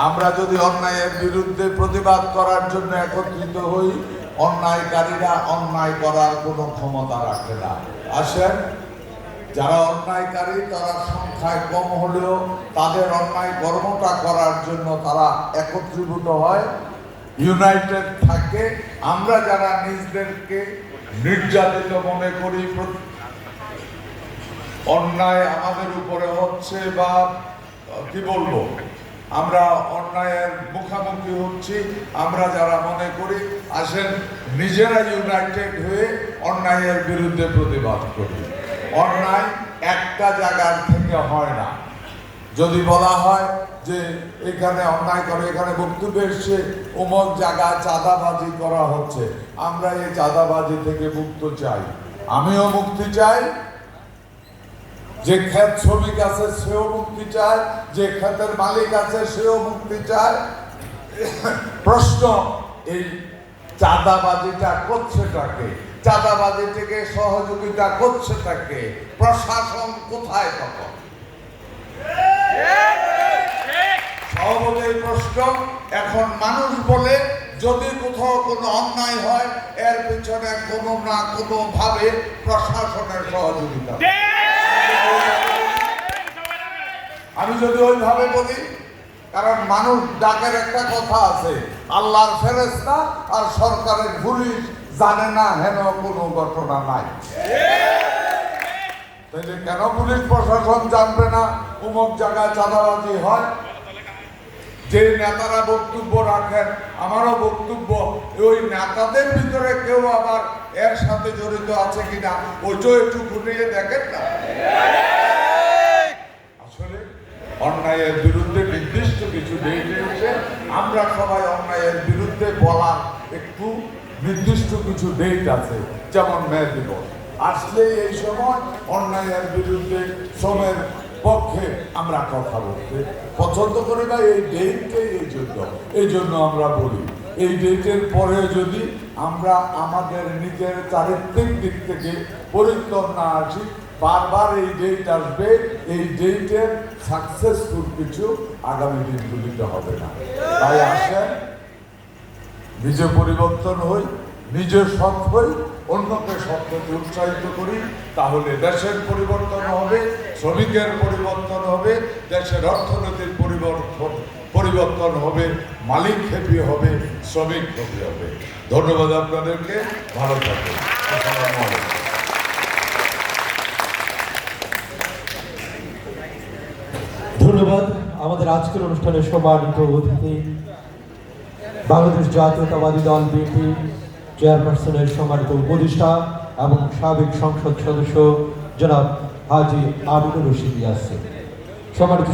আমরা যদি অন্যায়ের বিরুদ্ধে প্রতিবাদ করার জন্য একত্রিত হই, অন্যায়কারীরা অন্যায় করার কোনো ক্ষমতা রাখে না। আসেন, যারা অন্যায়কারী তারা সংখ্যায় কম হলেও তাদের অন্যায় কর্মটা করার জন্য তারা একত্রীভূত হয়, ইউনাইটেড থাকে। আমরা যারা নিজেদেরকে নির্যাতিত মনে করি, অন্যায় আমাদের উপরে হচ্ছে বা কি বলবো, আমরা অন্যায়ের মুখোমুখি হচ্ছি, আমরা যারা মনে করি আসেন নিজেরা ইউনাইটেড হয়ে অন্যায়ের বিরুদ্ধে প্রতিবাদ করি। অন্যায় একটা জায়গার থেকে হয় না। যদি বলা হয় যে এখানে অন্যায় করে, এখানে বক্তব্য এসছে অমুক জায়গায় চাঁদাবাজি করা হচ্ছে, আমরা এই চাঁদাবাজি থেকে মুক্ত চাই। আমিও মুক্তি চাই, যে ক্ষেত শ্রমিক আছে সেও মুক্তি চায়, যে ক্ষেতের মালিক আছে সেও মুক্তি চায়। প্রশ্ন, এই চাঁদাবাজিটা করছে কাকে? চাঁদাবাজি থেকে সহযোগিতা করছে কাকে? প্রশাসন কোথায় তখন? সহজেই প্রশ্ন। এখন মানুষ বলে যদি কোথাও কোনো অন্যায় হয় এর পিছনে কোনো না কোনো ভাবে প্রশাসনের সহযোগিতা। আমি যদি ওইভাবে বলি, কারণ মানুষ ডাকের একটা কথা আছে, আল্লাহর ফেরেশতা আর সরকারের পুলিশ জানে না হেন কোনো ঘটনা নাই। তাইলে কেন পুলিশ প্রশাসন জানবে না অমুক জায়গায় চাঁদাবাজি হয়? যে নেতারা বক্তব্য রাখেন, আমারও বক্তব্য, ওই নেতাদের ভিতরে কেউ আবার এর সাথে জড়িত আছে কিনা ওইটাও একটু খুঁটিয়ে দেখেন না। আসলে অন্যায়ের বিরুদ্ধে নির্দিষ্ট কিছু ডেট রয়েছে, আমরা সবাই অন্যায়ের বিরুদ্ধে বলার একটু নির্দিষ্ট কিছু ডেট আছে, যেমন মে দিবস আসলে এই সময় অন্যায়ের বিরুদ্ধে শ্রমের পক্ষে আমরা কথা বলতে পছন্দ করি না। এই ডেটকে এই জন্য আমরা বলি, এই ডেটের পরে যদি আমরা আমাদের নিজের চারিত্রিক দিক থেকে পরিত্রাণ না আসি, বারবার এই ডেট আসবে, এই ডেটের সাকসেসফুল কিছু আগামী দিনগুলিতে হবে না। তাই আসেন নিজে পরিবর্তন হই, নিজে সৎ হই, অন্যকে সৎ হতে উৎসাহিত করি, তাহলে দেশের পরিবর্তন হবে, শ্রমিকের পরিবর্তন হবে, দেশের অর্থনীতির পরিবর্তন হবে, মালিক হ্যাপি হবে, শ্রমিক হ্যাপি হবে। ধন্যবাদ আপনাদেরকে, ভালো থাকবেন। আসসালামু আলাইকুম। ধন্যবাদ। আমাদের আজকের অনুষ্ঠানের সম্মানিত অতিথি বাংলাদেশ জাতীয়তাবাদী দল বিএনপি চেয়ারপারসনের সম্মানিত উপদেষ্টা এবং সাবেক সংসদ সদস্য জনাব হাজী আমিনুর রশিদ ইয়াসিন। সম্মানিত